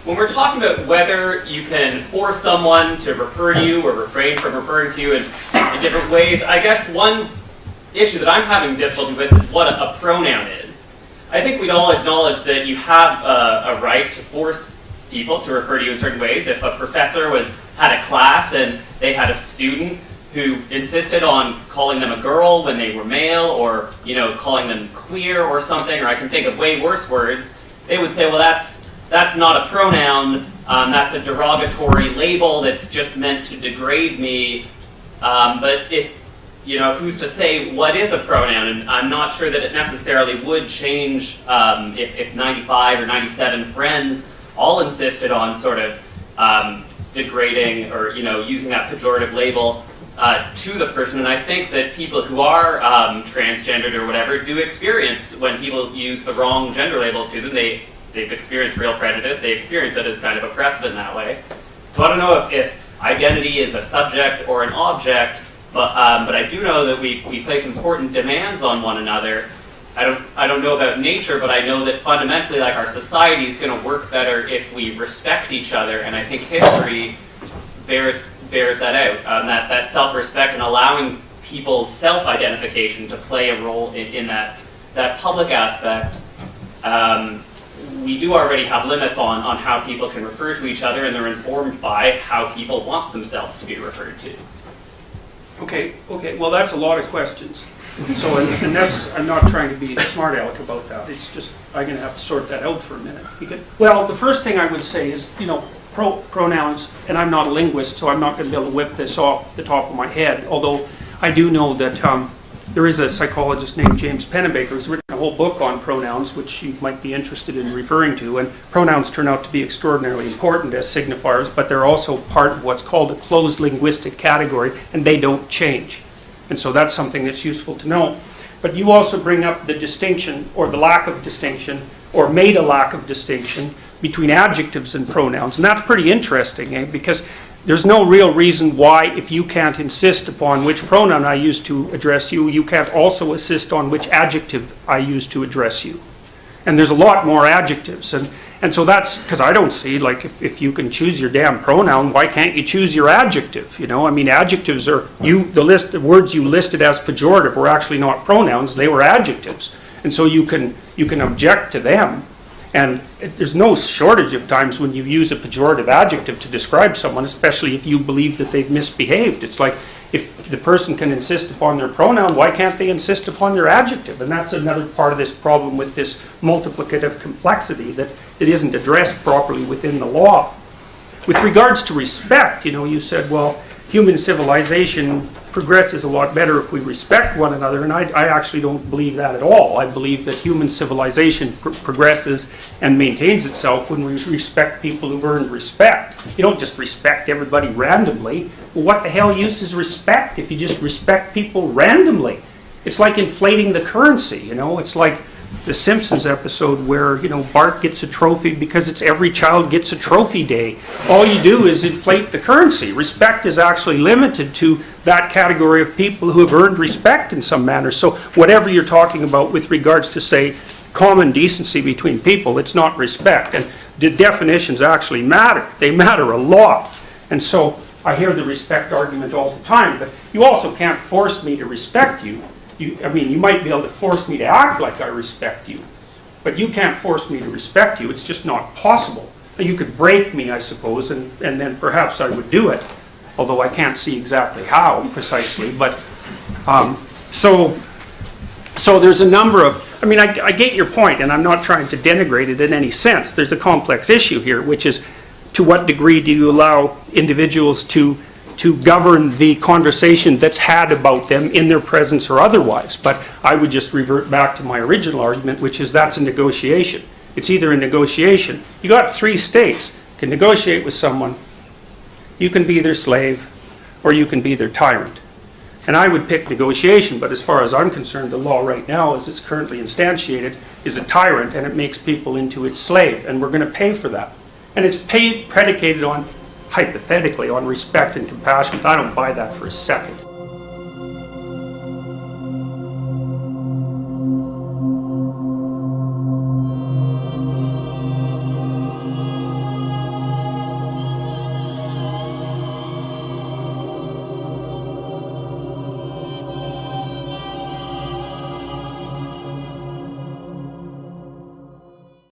when we're talking about whether you can force someone to refer to you or refrain from referring to you in different ways, I guess one issue that I'm having difficulty with is what a pronoun is. I think we'd all acknowledge that you have a right to force people to refer to you in certain ways. If a professor had a class and they had a student who insisted on calling them a girl when they were male, or calling them queer or something, or I can think of way worse words, they would say, well, that's not a pronoun, that's a derogatory label that's just meant to degrade me. But if, who's to say what is a pronoun? And I'm not sure that it necessarily would change if 95 or 97 friends all insisted on sort of degrading or using that pejorative label to the person. And I think that people who are transgendered or whatever do experience when people use the wrong gender labels to them. They've experienced real prejudice. They experience it as kind of oppressive in that way. So I don't know if identity is a subject or an object, but I do know that we place important demands on one another. I don't know about nature, but I know that fundamentally, like, our society is going to work better if we respect each other, and I think history bears that out. That self-respect and allowing people's self-identification to play a role in that public aspect. We do already have limits on how people can refer to each other, and they're informed by how people want themselves to be referred to. Okay. Well, that's a lot of questions. So, and that's, I'm not trying to be a smart aleck about that. It's just, I'm going to have to sort that out for a minute. Okay? Well, the first thing I would say is, pronouns, and I'm not a linguist, so I'm not going to be able to whip this off the top of my head, although I do know that there is a psychologist named James Pennebaker who's written a whole book on pronouns, which you might be interested in referring to, and pronouns turn out to be extraordinarily important as signifiers, but they're also part of what's called a closed linguistic category, and they don't change. And so that's something that's useful to know. But you also bring up the distinction, or the lack of distinction, or made a lack of distinction between adjectives and pronouns. And that's pretty interesting, because there's no real reason why, if you can't insist upon which pronoun I use to address you, you can't also insist on which adjective I use to address you. And there's a lot more adjectives. And so that's, because I don't see, like, if you can choose your damn pronoun, why can't you choose your adjective? Adjectives are, the words you listed as pejorative were actually not pronouns, they were adjectives. And so you can object to them. And there's no shortage of times when you use a pejorative adjective to describe someone, especially if you believe that they've misbehaved. It's like, if the person can insist upon their pronoun, why can't they insist upon their adjective? And that's another part of this problem with this multiplicative complexity, that it isn't addressed properly within the law. With regards to respect, you said, well, human civilization progresses a lot better if we respect one another, and I actually don't believe that at all. I believe that human civilization progresses and maintains itself when we respect people who've earned respect. You don't just respect everybody randomly. Well, what the hell use is respect if you just respect people randomly? It's like inflating the currency, It's like the Simpsons episode where, Bart gets a trophy because it's every child gets a trophy day. All you do is inflate the currency. Respect is actually limited to that category of people who have earned respect in some manner. So whatever you're talking about with regards to, say, common decency between people, it's not respect. And the definitions actually matter. They matter a lot. And so I hear the respect argument all the time, but you also can't force me to respect you. You might be able to force me to act like I respect you, but you can't force me to respect you. It's just not possible. You could break me, I suppose, and then perhaps I would do it, although I can't see exactly how precisely. But so there's a number of, I get your point, and I'm not trying to denigrate it in any sense. There's a complex issue here, which is, to what degree do you allow individuals to govern the conversation that's had about them in their presence or otherwise. But I would just revert back to my original argument, which is that's a negotiation. It's either a negotiation. You got 3 states. You can negotiate with someone, you can be their slave, or you can be their tyrant. And I would pick negotiation, but as far as I'm concerned, the law right now, as it's currently instantiated, is a tyrant, and it makes people into its slave, and we're going to pay for that. And it's predicated on, hypothetically, on respect and compassion. I don't buy that for a second.